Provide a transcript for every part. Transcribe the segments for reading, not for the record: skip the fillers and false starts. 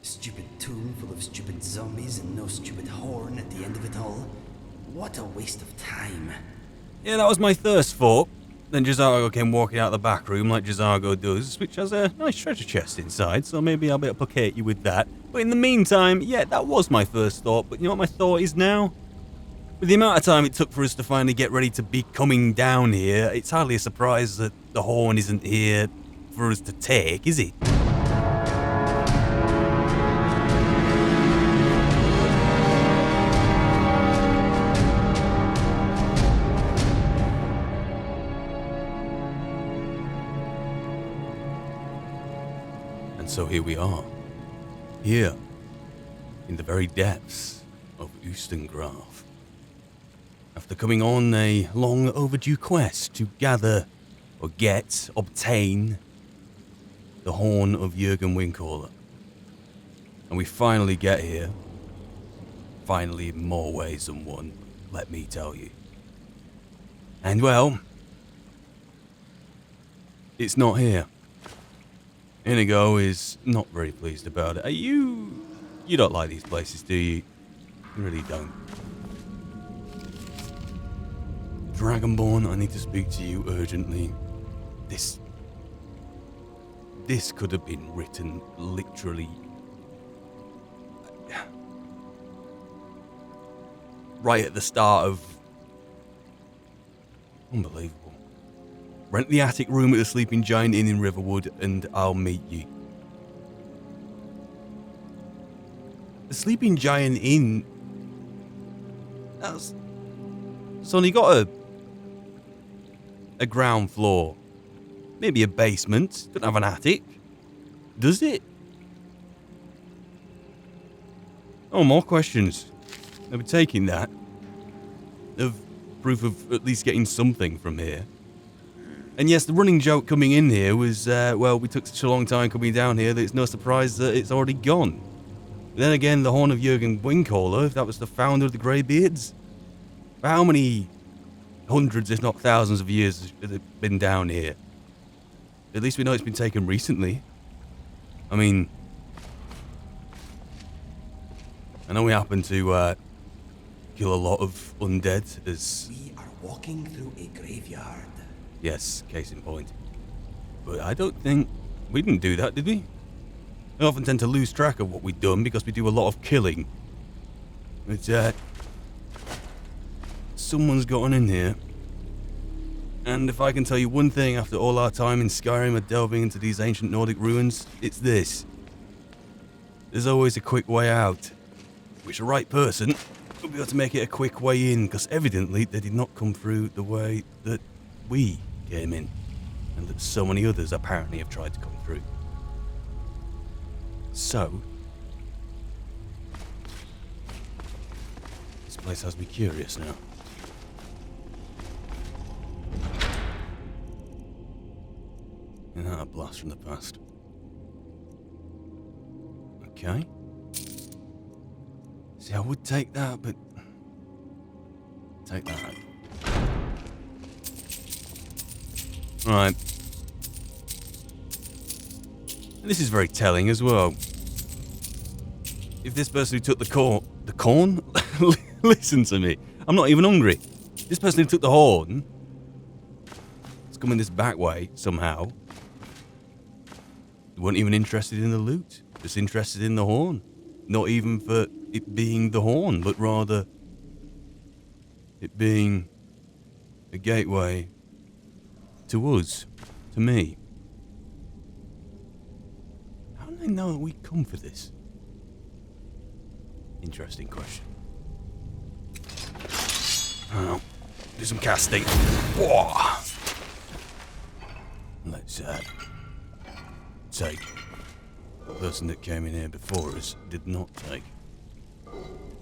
Stupid tomb full of stupid zombies and no stupid horn at the end of it all. What a waste of time. Yeah, that was my first thought. Then Jazargo came walking out the back room like Jazargo does, which has a nice treasure chest inside, so maybe I'll be able to placate you with that. But in the meantime, yeah, that was my first thought, but you know what my thought is now? With the amount of time it took for us to finally get ready to be coming down here, it's hardly a surprise that the horn isn't here for us to take, is it? So here we are, here, in the very depths of Ustengrav. After coming on a long overdue quest to gather, or obtain, the horn of Jürgen Windcaller. And we finally get here, finally in more ways than one, let me tell you. And well, it's not here. Inigo is not very pleased about it. You don't like these places, do you? You really don't. Dragonborn, I need to speak to you urgently. This could have been written literally right at the start of... Unbelievable. Rent the attic room at the Sleeping Giant Inn in Riverwood, and I'll meet you. The Sleeping Giant Inn... It's only got a ground floor. Maybe a basement. Doesn't have an attic. Does it? Oh, more questions. I'll be taking that. Of proof of at least getting something from here. And yes, the running joke coming in here was, well, we took such a long time coming down here that it's no surprise that it's already gone. But then again, the horn of Jürgen Windcaller, that was the founder of the Greybeards. For how many hundreds, if not thousands of years has it been down here? At least we know it's been taken recently. I mean, I know we happen to kill a lot of undead as... We are walking through a graveyard. Yes, case in point. But I don't think... We didn't do that, did we? I often tend to lose track of what we've done because we do a lot of killing. But, someone's gotten in here. And if I can tell you one thing after all our time in Skyrim and delving into these ancient Nordic ruins, it's this. There's always a quick way out. Which the right person will be able to make it a quick way in, because evidently they did not come through the way that we came in, and that so many others apparently have tried to come through. So, this place has me curious now. Isn't that a blast from the past? Okay. See, I would take that, but... Take that. Right. And this is very telling as well. If this person who took the corn? Listen to me. I'm not even hungry. This person who took the horn is coming this back way somehow. They weren't even interested in the loot. Just interested in the horn. Not even for it being the horn, but rather it being a gateway to us, to me. How do they know that we come for this? Interesting question. Oh, do some casting. Whoa. Let's take. The person that came in here before us did not take.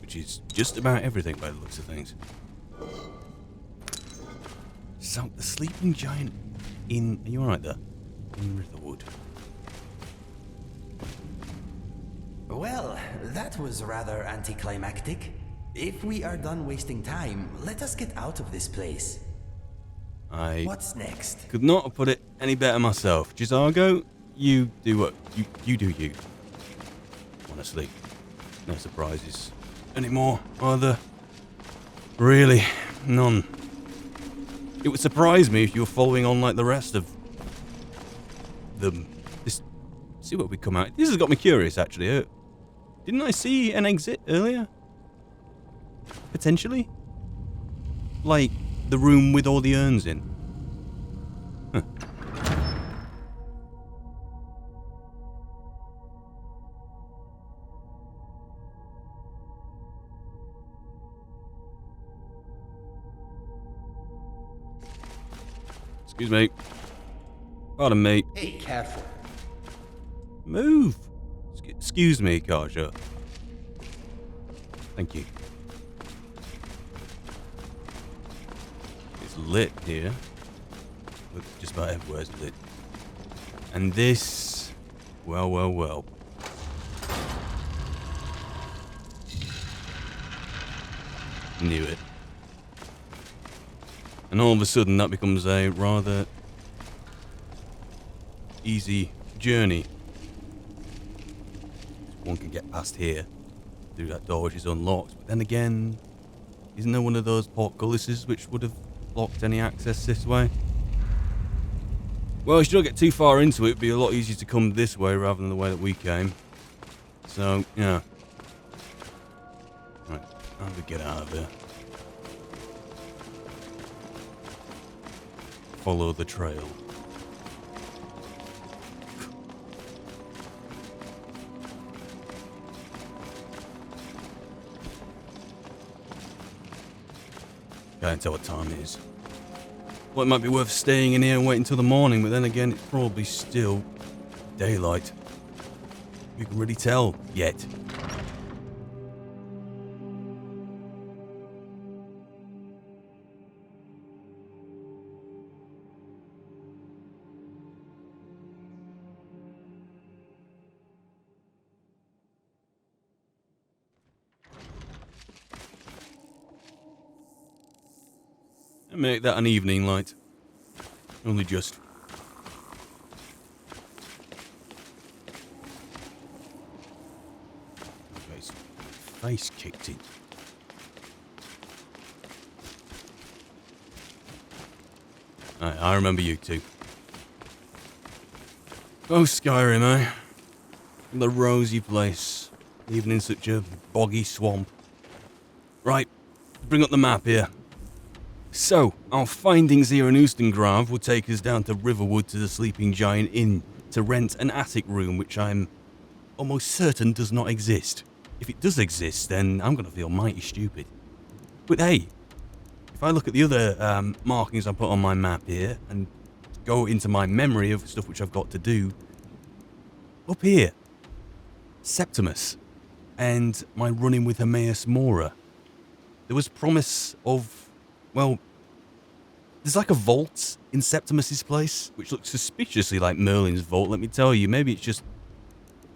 Which is just about everything by the looks of things. So, the Sleeping Giant Inn... Are you alright there? In Riverwood. Well, that was rather anticlimactic. If we are done wasting time, let us get out of this place. What's next? Could not have put it any better myself. Jazargo, you do what? You do you. honestly. No surprises anymore, are there? Really, none. It would surprise me if you were following on like the rest of them. See what we come out. This has got me curious, actually. Didn't I see an exit earlier? Potentially? Like the room with all the urns in. Huh. Excuse me. Pardon me. Hey, careful. Move. Excuse me, Karja. Thank you. It's lit here. Look, just about everywhere's lit. And this... Well, well, well. Knew it. And all of a sudden that becomes a rather easy journey. One can get past here through that door which is unlocked, but then again, isn't there one of those portcullises which would have blocked any access this way? Well, if you don't get too far into it, it'd be a lot easier to come this way rather than the way that we came. So, yeah. Right, how do we get out of here? Follow the trail. Can't tell what time it is. Well, it might be worth staying in here and waiting until the morning, but then again, it's probably still daylight. You can really tell yet. Make that an evening light. Only just. Face kicked in. I remember you two. Oh, Skyrim, eh? The rosy place, even in such a boggy swamp. Right, bring up the map here. So, our findings here in Oostengrav will take us down to Riverwood to the Sleeping Giant Inn to rent an attic room which I'm almost certain does not exist. If it does exist, then I'm going to feel mighty stupid. But hey, if I look at the other markings I put on my map here and go into my memory of stuff which I've got to do, up here, Septimus and my run-in with Hermaeus Mora, there was promise of, well, there's like a vault in Septimus's place, which looks suspiciously like Merlin's vault, let me tell you. Maybe it's just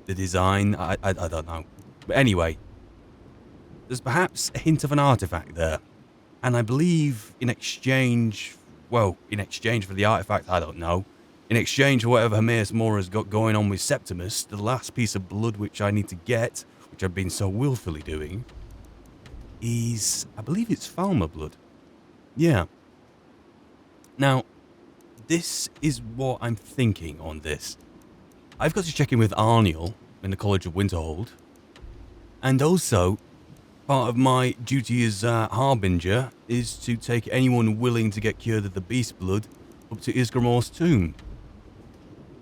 the design, I don't know. But anyway, there's perhaps a hint of an artifact there. And I believe in exchange for the artifact, I don't know. In exchange for whatever Hermaeus Mora's got going on with Septimus, the last piece of blood which I need to get, which I've been so willfully doing, is, I believe it's Falmer blood. Yeah. Now, this is what I'm thinking on this. I've got to check in with Arniel in the College of Winterhold. And also, part of my duty as Harbinger is to take anyone willing to get cured of the beast blood up to Isgramor's tomb.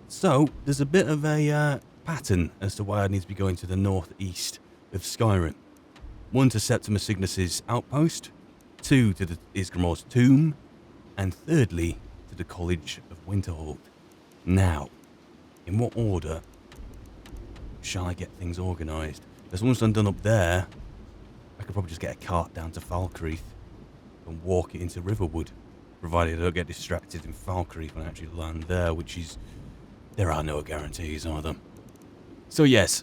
So, there's a bit of a pattern as to why I need to be going to the northeast of Skyrim. 1 to Septimus Cygnus's outpost, 2 to the Isgramor's tomb, and thirdly to the College of Winterhold. Now, in what order shall I get things organised? Because once I'm done up there, I could probably just get a cart down to Falkreath and walk it into Riverwood, provided I don't get distracted in Falkreath when I actually land there, which is... there are no guarantees, are there? So yes,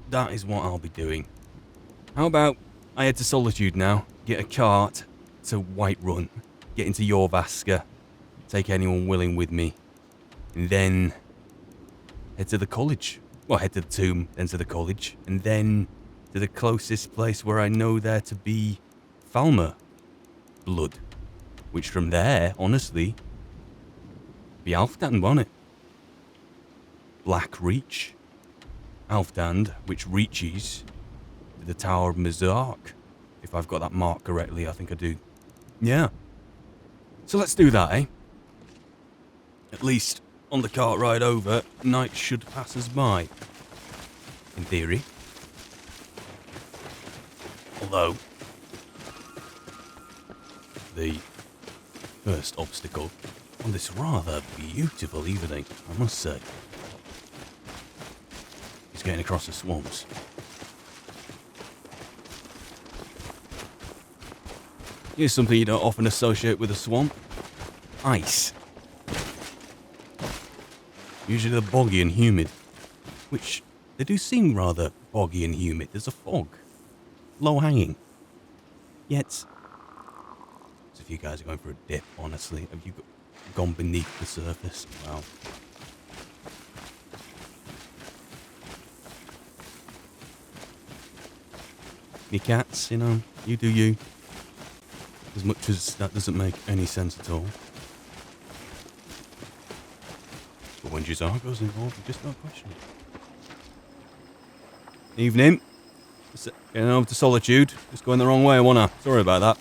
that is what I'll be doing. How about I head to Solitude now, get a cart to Whiterun, get into Jorvaska, take anyone willing with me, and then head to the college. well, head to the tomb, then to the college, and then to the closest place where I know there to be Falmer blood. Which from there, honestly, be Alfdan, won't it? Black Reach. Alfdan, which reaches to the Tower of Mizark. If I've got that mark correctly, I think I do. Yeah. So let's do that, eh? At least, on the cart ride over, night should pass us by. In theory. Although, the first obstacle on this rather beautiful evening, I must say, is getting across the swamps. Here's something you don't often associate with a swamp. Ice. Usually they're boggy and humid. Which, they do seem rather boggy and humid. There's a fog. Low-hanging. Yet, so if you guys are going for a dip, honestly, have you gone beneath the surface? Wow. You cats, you know, you do you. As much as that doesn't make any sense at all. But when Jizargo's involved, you just don't question it. Evening. Getting over to Solitude. Just going the wrong way, wasn't I? Sorry about that.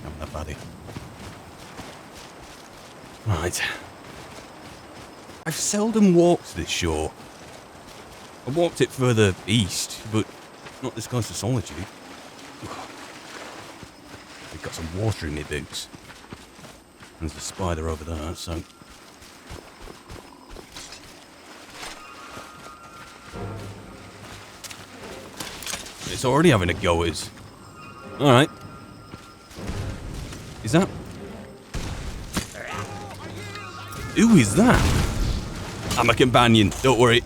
Not that baddie. Right. I've seldom walked this shore. I walked it further east, but not this close to Solitude. I've got some water in my boots. There's a spider over there, so... It's already having a go at us. Alright. Is that... Who is that? I'm a companion, don't worry.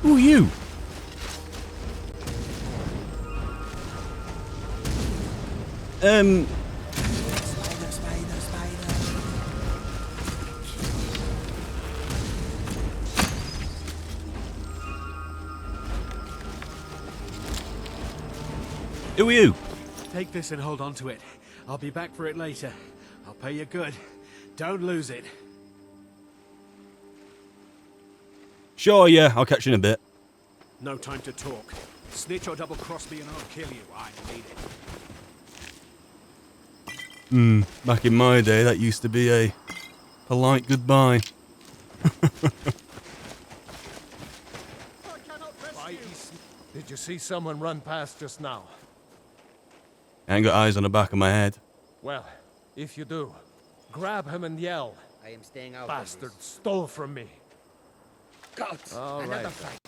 Who are you? Who are you? Take this and hold on to it. I'll be back for it later. I'll pay you good. Don't lose it. Sure, yeah, I'll catch you in a bit. No time to talk. Snitch or double-cross me and I'll kill you. I need it. Back in my day, that used to be a polite goodbye. Did you see someone run past just now? I ain't got eyes on the back of my head. Well, if you do, grab him and yell. I am staying out. Bastard stole from me. God, All another right. fight.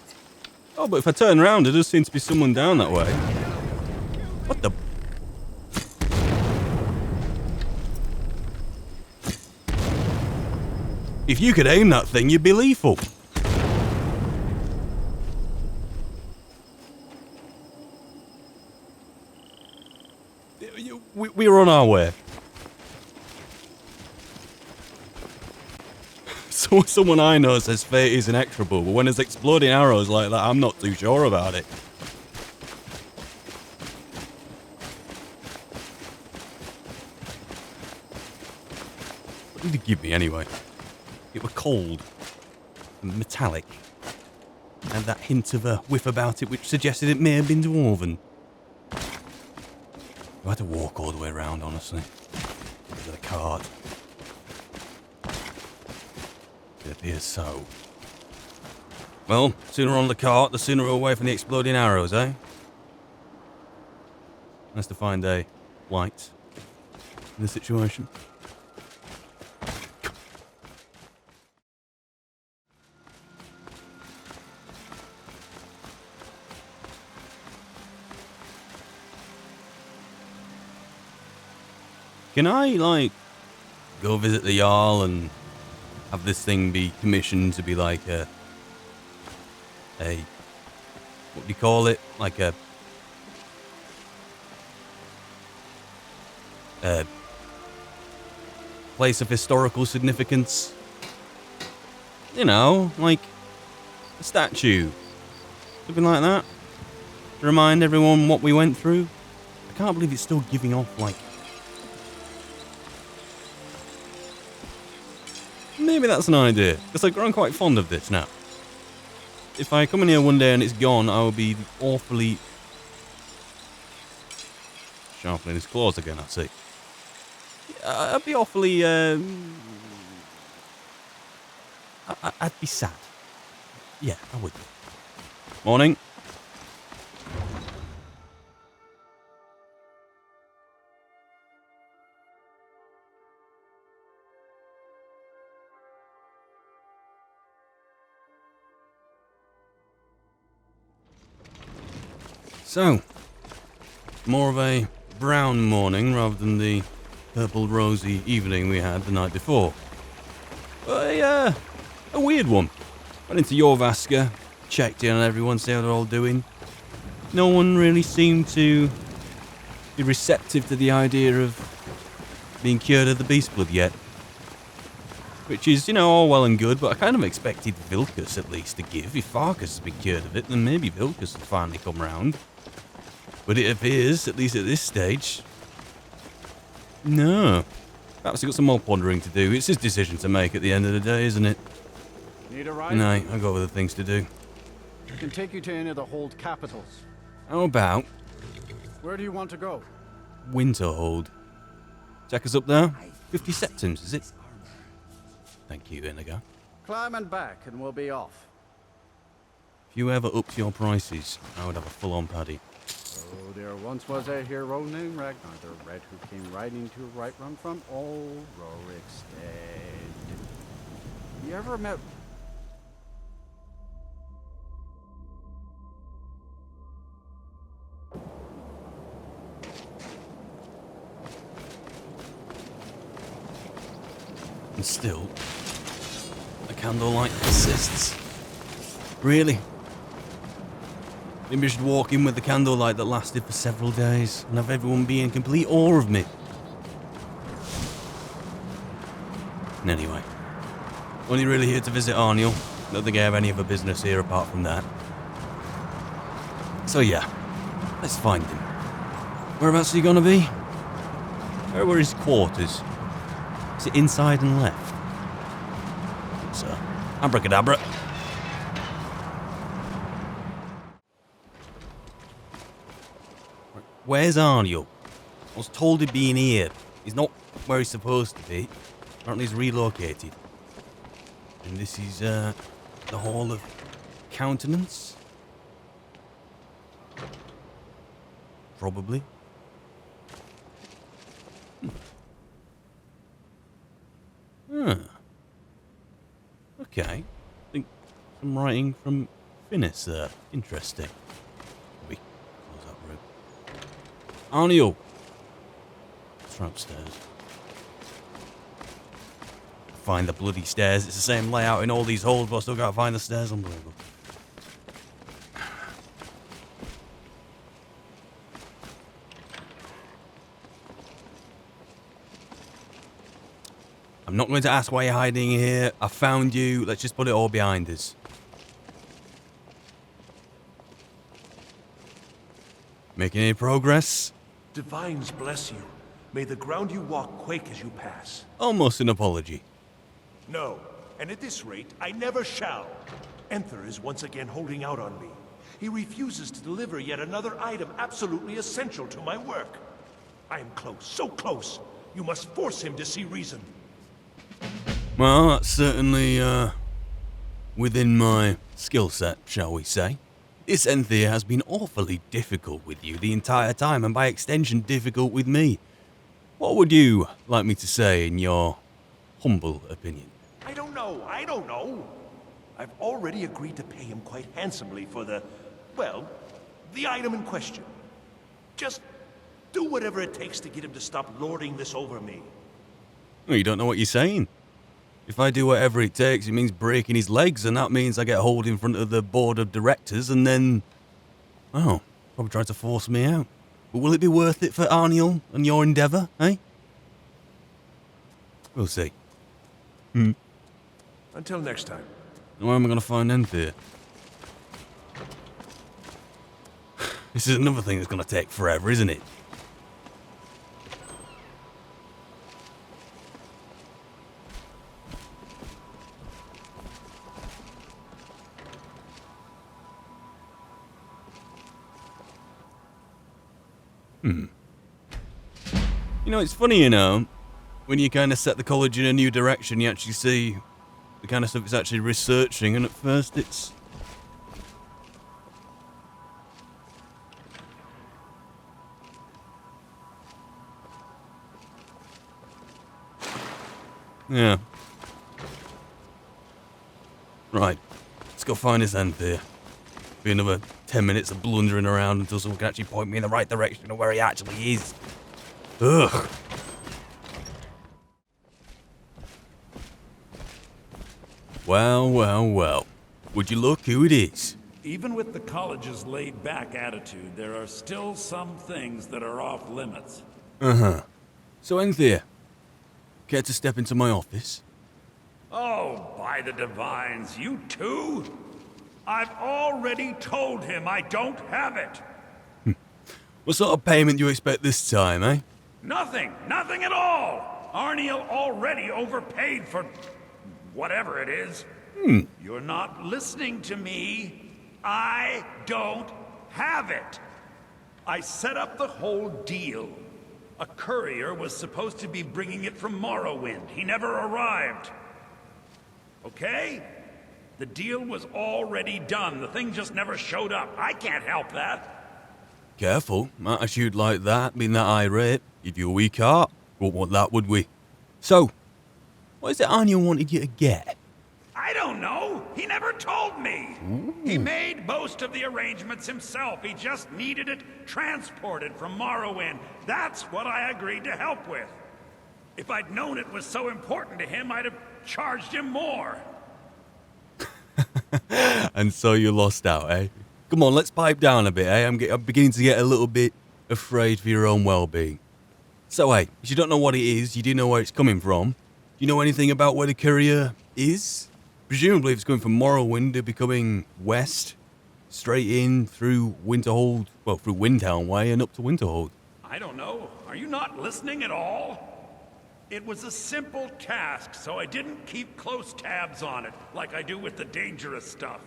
Oh, but if I turn around, there does seem to be someone down that way. What the... If you could aim that thing, you'd be lethal. We were on our way. So someone I know says fate is inexorable, but when there's exploding arrows like that, I'm not too sure about it. What did it give me anyway? It were cold and metallic, and that hint of a whiff about it which suggested it may have been dwarven. I had to walk all the way around, honestly. Into the cart. It appears so. Well, sooner on the cart, the sooner we're away from the exploding arrows, eh? Nice to find a light in the situation. Can I, like, go visit the Jarl and have this thing be commissioned to be like a what do you call it? Like a place of historical significance. You know, like a statue. Something like that. To remind everyone what we went through. I can't believe it's still giving off, like... Maybe that's an idea, because I've grown quite fond of this now. If I come in here one day and it's gone, I will be awfully... Sharpening his claws again, I see. I'd be awfully... I'd be sad. Yeah, I would be. Morning. So, more of a brown morning rather than the purple rosy evening we had the night before. A weird one. Went into Jorvaska, checked in on everyone, see how they're all doing. No one really seemed to be receptive to the idea of being cured of the beast blood yet. Which is, you know, all well and good, but I kind of expected Vilkas at least to give. If Farkas has been cured of it, then maybe Vilkas will finally come round. But it appears, at least at this stage, no. Perhaps he's got some more pondering to do. It's his decision to make at the end of the day, isn't it? Need a ride? No, I've got other things to do. I can take you to any of the hold capitals. How about Where do you want to go? Winterhold? Check us up there. 50 septims, is it? Thank you, Inigo. Climb and back, and we'll be off. If you ever upped your prices, I would have a full-on paddy. Oh, there once was a hero named Ragnar the Red who came riding to right run from old Rorikstead. You ever met... And still, the candlelight persists. Really? Maybe we should walk in with the candlelight that lasted for several days and have everyone be in complete awe of me. And anyway, only really here to visit Arniel. Don't think I have any other business here apart from that. So yeah, let's find him. Whereabouts are you gonna be? Where were his quarters? Is it inside and left? So, abracadabra. Where's Arniel? I was told he'd be in here. He's not where he's supposed to be. Apparently he's relocated. And this is, the Hall of Countenance? Probably. Huh. Okay. I think some writing from Finis there. Interesting. Maybe close that room. Arniel! Let's try upstairs. Find the bloody stairs. It's the same layout in all these holes, but I still gotta find the stairs. Unbelievable. I'm not going to ask why you're hiding here. I found you. Let's just put it all behind us. Making any progress? Divines bless you. May the ground you walk quake as you pass. Almost an apology. No, and at this rate, I never shall. Enther is once again holding out on me. He refuses to deliver yet another item absolutely essential to my work. I am close, so close. You must force him to see reason. Well, that's certainly, within my skill set, shall we say. This Enthir has been awfully difficult with you the entire time, and by extension difficult with me. What would you like me to say in your humble opinion? I don't know. I've already agreed to pay him quite handsomely for the item in question. Just do whatever it takes to get him to stop lording this over me. Well, you don't know what you're saying. If I do whatever it takes, it means breaking his legs, and that means I get hauled in front of the board of directors, and then... oh, probably try to force me out. But will it be worth it for Arniel and your endeavour, eh? We'll see. Until next time. Where am I going to find Enthir? This is another thing that's going to take forever, isn't it? You know, it's funny, when you kind of set the college in a new direction, you actually see the kind of stuff it's actually researching, and at first it's... Yeah. Right. Let's go find this Enthir. Be another 10 minutes of blundering around until someone can actually point me in the right direction of where he actually is. Ugh. Well, well, well. Would you look who it is? Even with the college's laid-back attitude, there are still some things that are off limits. Uh-huh. So, Enthir, care to step into my office? Oh, by the divines, you too? I've already told him I don't have it. What sort of payment do you expect this time, eh? Nothing at all. Arniel already overpaid for whatever it is. You're not listening to me. I don't have it. I set up the whole deal. A courier was supposed to be bringing it from Morrowind. He never arrived. Okay? The deal was already done. The thing just never showed up. I can't help that. Careful. Attitude like that, being that irate. If you're a weak heart, wouldn't want that, would we? So, what is it Arniel wanted you to get? I don't know. He never told me. Ooh. He made most of the arrangements himself. He just needed it transported from Morrowind. That's what I agreed to help with. If I'd known it was so important to him, I'd have charged him more. And so you lost out, eh? Come on, let's pipe down a bit, eh? I'm beginning to get a little bit afraid for your own well-being. So, hey, if you don't know what it is, you do know where it's coming from. Do you know anything about where the courier is? Presumably, if it's going from Morrowind, it'll be coming west, straight in through Winterhold, well, through Windhelm Way and up to Winterhold. I don't know. Are you not listening at all? It was a simple task, so I didn't keep close tabs on it, like I do with the dangerous stuff.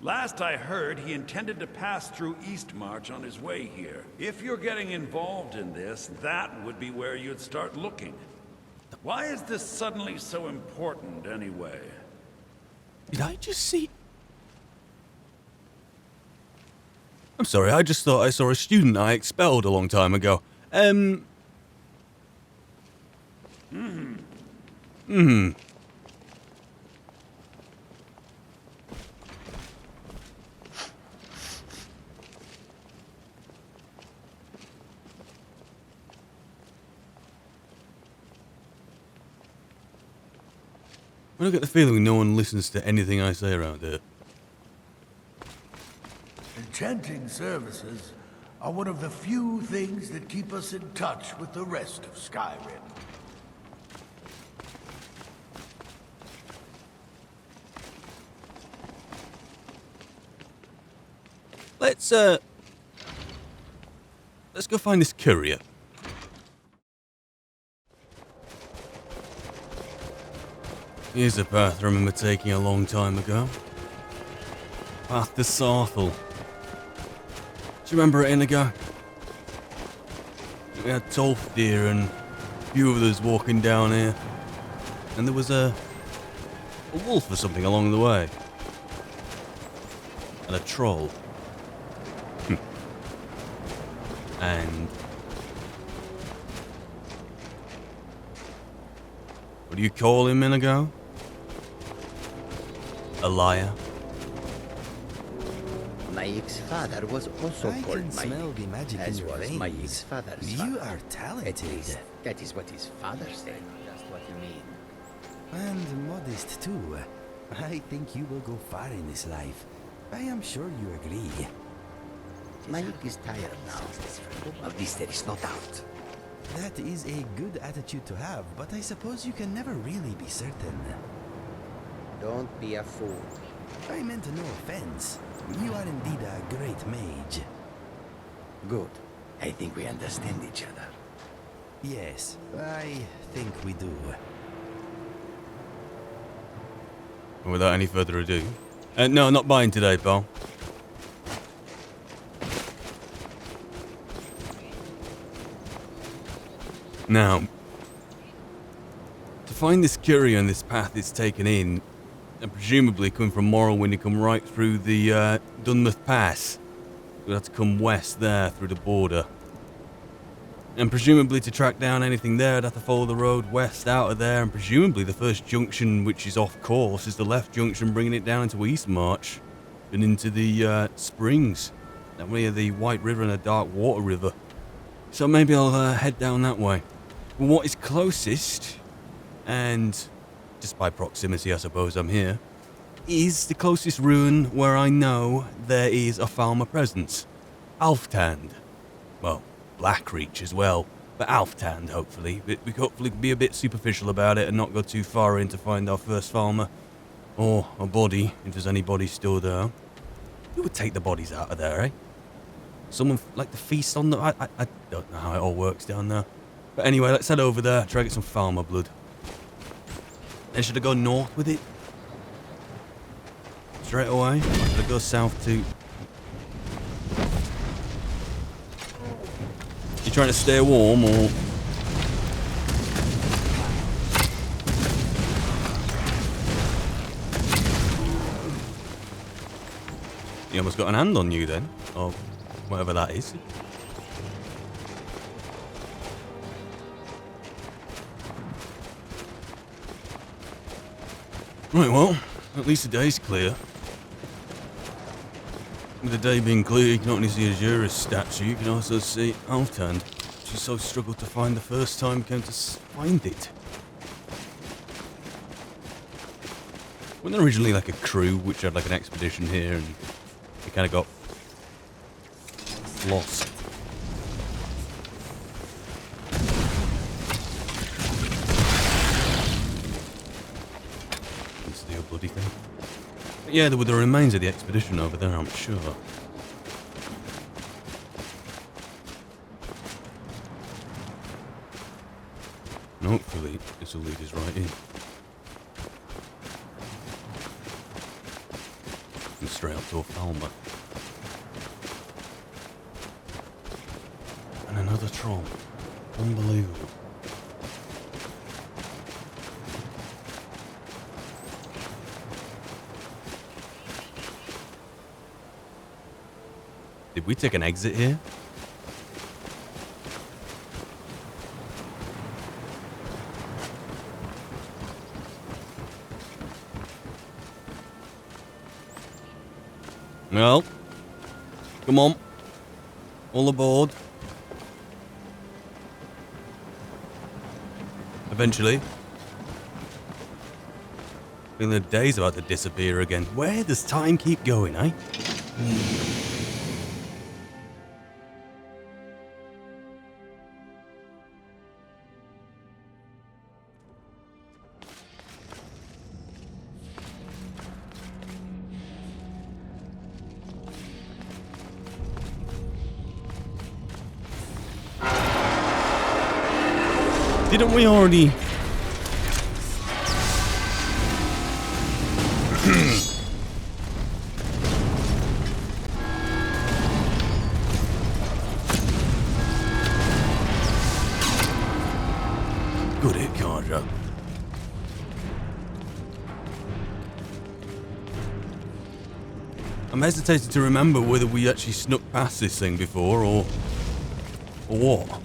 Last I heard, he intended to pass through Eastmarch on his way here. If you're getting involved in this, that would be where you'd start looking. Why is this suddenly so important, anyway? Did I just see... I'm sorry, I just thought I saw a student I expelled a long time ago. I get the feeling no one listens to anything I say around here. Enchanting services are one of the few things that keep us in touch with the rest of Skyrim. Let's go find this courier. Here's a path I remember taking a long time ago. Path to Sarthal. Do you remember it, Inigo? We had Tolfdir and a few others walking down here. And there was a wolf or something along the way. And a troll. And... what do you call him, Inigo? A liar? My ex-father was also I called can smell the magic in as your was my veins. ex-father's You father. are talented. That is what his father said. Just what you mean. And modest too. I think you will go far in this life. I am sure you agree. Mike is tired now. Of this there is no doubt. That is a good attitude to have, but I suppose you can never really be certain. Don't be a fool. I meant no offense. You are indeed a great mage. Good. I think we understand each other. Yes, I think we do. And without any further ado... no, not buying today, pal. Now, to find this Curion, this path it's taken in, and presumably coming from Morrowind, you come right through the Dunmouth Pass. We'll have to come west there through the border. And presumably to track down anything there, I'd have to follow the road west out of there, and presumably the first junction, which is off course, is the left junction, bringing it down into Eastmarch and into the springs. That way of the White River and the Dark Water River. So maybe I'll head down that way. What is closest, and just by proximity I suppose I'm here, is the closest ruin where I know there is a Falmer presence. Alftand. Well, Blackreach as well, but Alftand hopefully. We can hopefully be a bit superficial about it and not go too far in to find our first Falmer. Or a body, if there's any bodies still there. Who would take the bodies out of there, eh? Someone like to feast on them? I don't know how it all works down there. But anyway, let's head over there, try to get some Falmer blood. And should I go north with it? Straight away? Or should I go south too? You trying to stay warm, or...? You almost got an hand on you then, or whatever that is. Right, well, at least the day's clear. With the day being clear, you can not only see Azura's statue, you can also see Alftand. She so struggled to find the first time came to find it. Wasn't there originally like a crew which had like an expedition here and they kind of got lost? Bloody thing. But yeah, there were the remains of the expedition over there, I'm sure. And hopefully, this will lead us right in. And straight up to a Falmer. And another troll. Unbelievable. Did we take an exit here? Well, come on. All aboard. Eventually. Feeling the day's about to disappear again. Where does time keep going, eh? Didn't we already... Good hit, Cardra. I'm hesitating to remember whether we actually snuck past this thing before or what.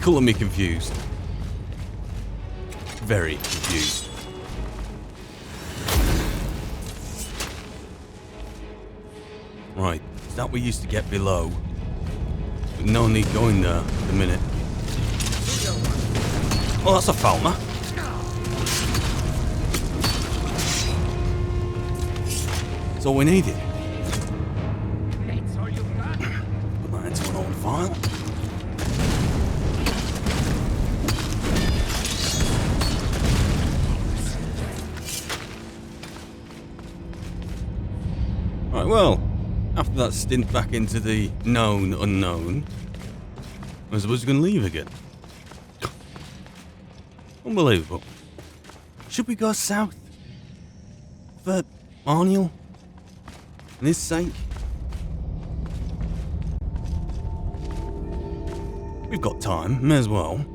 Colour me confused. Very confused. Right, is that we used to get below? But no need going there at the minute. Oh, that's a Falmer. That's all we needed. That's all you got? Put that into an old file. Right, well, after that stint back into the known unknown, I suppose we're going to leave again. Unbelievable. Should we go south? For Arniel? And his sake? We've got time, may as well.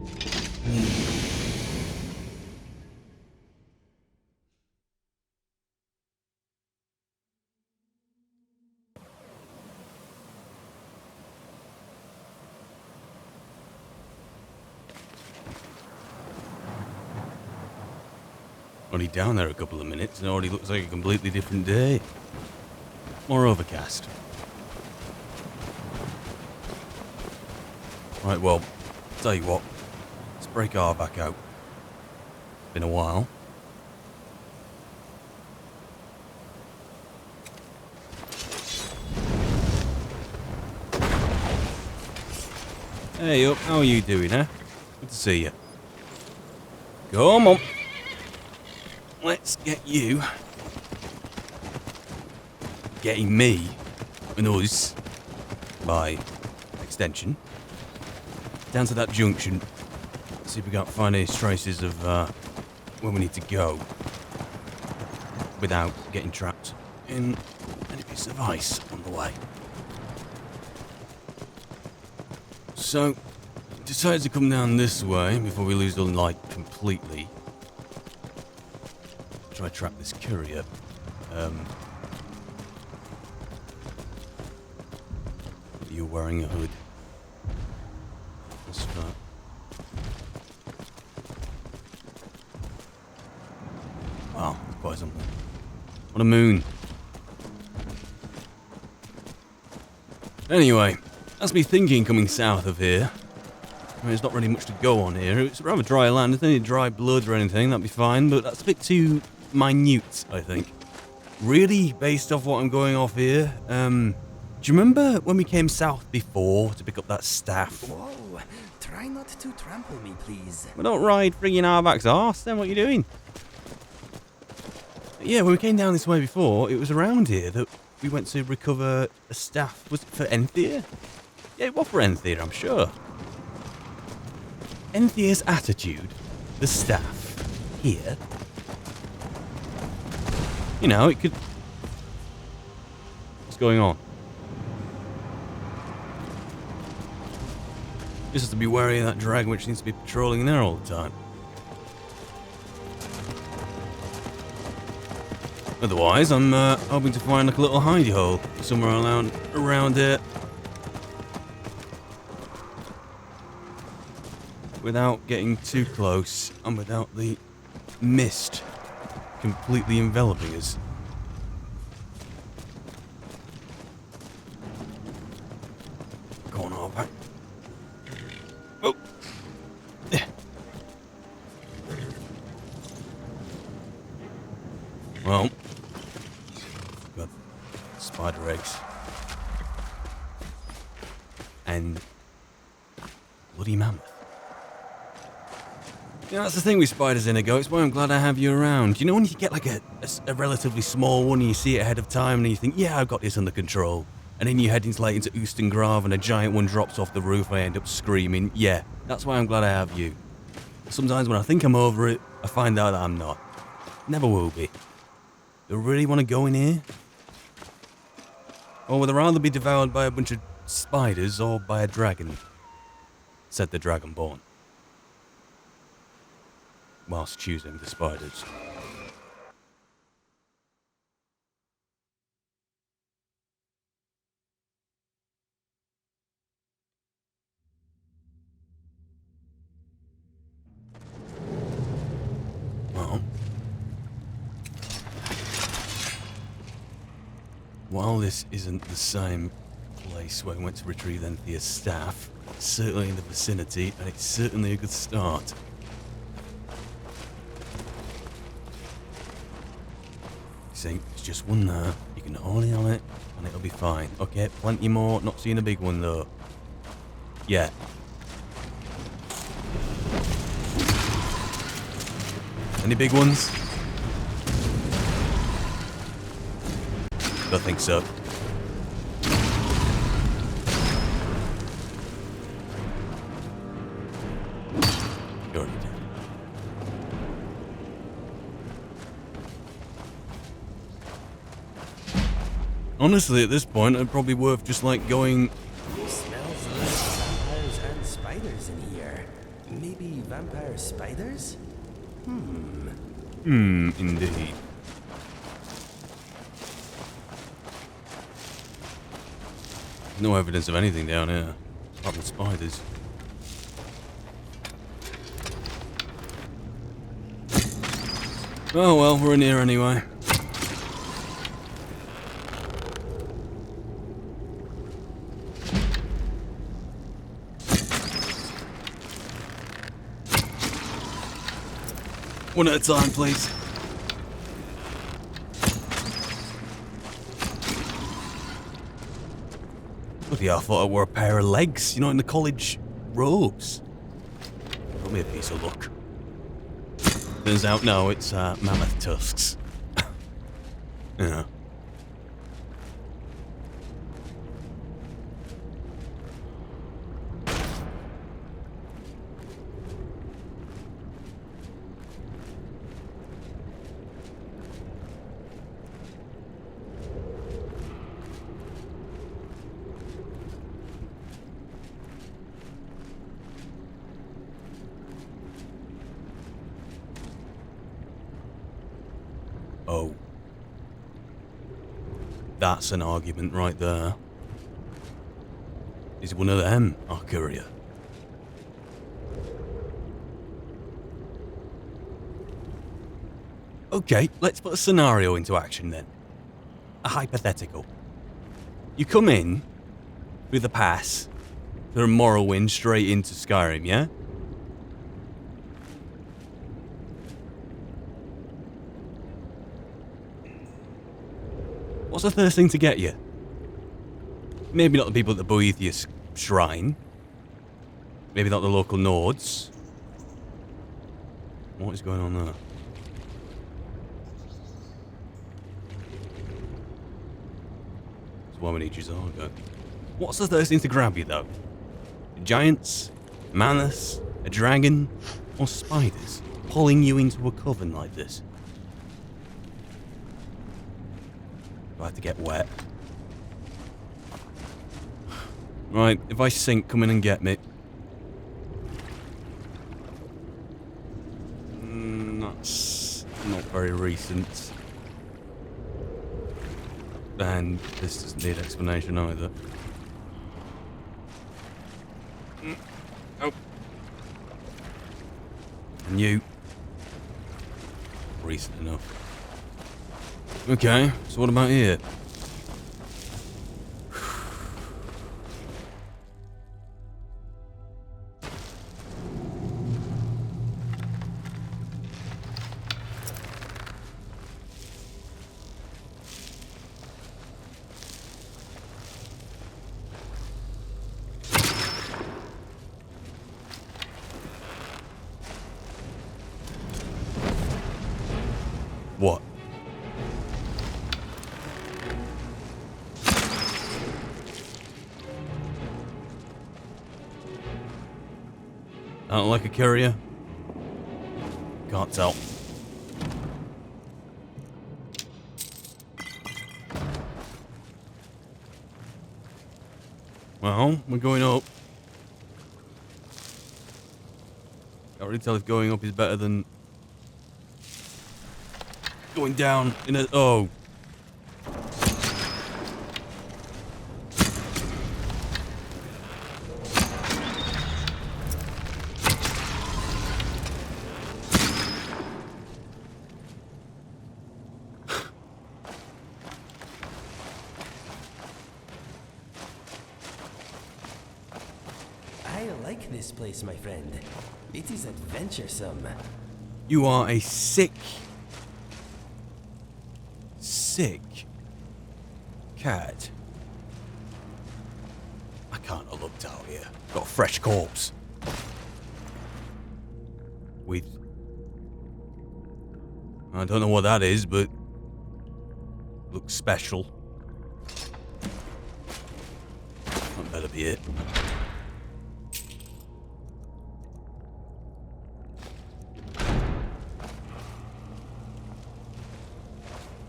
Only down there a couple of minutes and it already looks like a completely different day. More overcast. Right, well, tell you what, let's break our back out. Been a while. Hey up, how are you doing, huh? Good to see you. Come on. Let's get you. Getting me, and us, by extension, down to that junction. See if we can't find any traces of where we need to go without getting trapped in any piece of ice on the way. So, decided to come down this way before we lose the light completely. Try to trap this courier. You're wearing a hood. That's right. Wow, quite something. What a moon. Anyway, that's me thinking coming south of here. I mean, there's not really much to go on here. It's rather dry land. There's any dry blood or anything, that'd be fine, but that's a bit too minute, I think. Really, based off what I'm going off here, do you remember when we came south before to pick up that staff? Whoa, try not to trample me, please. Well, don't ride friggin' Arback's arse, then what are you doing? But yeah, when we came down this way before, it was around here that we went to recover a staff. Was it for Enthir? Yeah, it was for Enthir, I'm sure. Enthir's attitude, the staff, here. You know, it could... What's going on? Just has to be wary of that dragon which seems to be patrolling there all the time. Otherwise, I'm hoping to find like a little hidey hole somewhere around here. Without getting too close and without the mist completely enveloping us. Go on, Arback. Oh! Yeah. Well, got spider eggs. And bloody mammoth. Yeah, that's the thing with spiders, Inigo. It's why I'm glad I have you around. You know when you get like a relatively small one and you see it ahead of time and you think, yeah, I've got this under control. And then you head into Ustengrav and a giant one drops off the roof, I end up screaming. Yeah, that's why I'm glad I have you. Sometimes when I think I'm over it, I find out that I'm not. Never will be. Do I really want to go in here? Or would I rather be devoured by a bunch of spiders or by a dragon? Said the Dragonborn. Whilst choosing the spiders. Well, while this isn't the same place where I went to retrieve Enthir's staff, it's certainly in the vicinity, and it's certainly a good start. See, it's just one there. You can hold it on it, and it'll be fine. Okay, plenty more. Not seeing a big one, though. Yeah. Any big ones? Don't think so. You're already dead. Honestly, at this point, it'd probably worth just like going. Smells like vampires and spiders in here. Maybe vampire spiders? Indeed. No evidence of anything down here, apart from spiders. Oh well, we're in here anyway. One at a time, please. Bloody hell, I thought I wore a pair of legs, you know, in the college robes. Got me a piece of luck. Turns out, no, it's mammoth tusks. Yeah. Oh. That's an argument right there. Is one of them our courier? Okay, let's put a scenario into action then. A hypothetical. You come in with a pass from Morrowind straight into Skyrim, yeah? What's the first thing to get you? Maybe not the people at the Boethius shrine. Maybe not the local Nords. What is going on there? That's why we need Zarga. What's the first thing to grab you though? Giants? Manus? A dragon? Or spiders? Pulling you into a coven like this? I have to get wet. Right, if I sink, come in and get me. That's not very recent. And this doesn't need explanation either. Oh. And you. Recent enough. Okay, so what about here? What? I don't like a courier. Can't tell. Well, we're going up. Can't really tell if going up is better than going down in a... Oh. I like this place, my friend. It is adventuresome. You are a sick sick cat. I can't have looked out here. Got a fresh corpse. With... I don't know what that is, but... looks special. That better be it.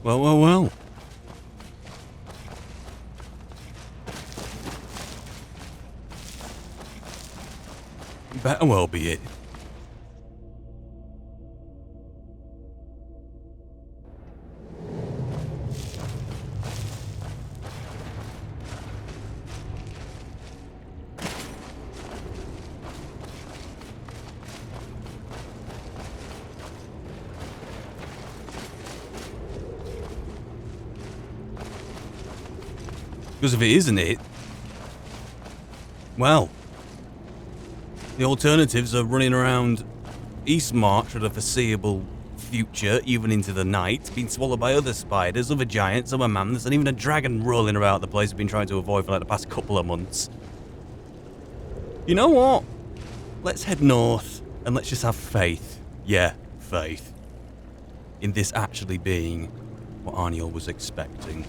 Well, well, well. Better well be it. Because if it isn't it, well, the alternatives are running around Eastmarch for the foreseeable future, even into the night, being swallowed by other spiders, other giants, other mammoths, and even a dragon rolling about the place we've been trying to avoid for like the past couple of months. You know what? Let's head north and let's just have faith. Yeah, faith. In this actually being what Arniel was expecting.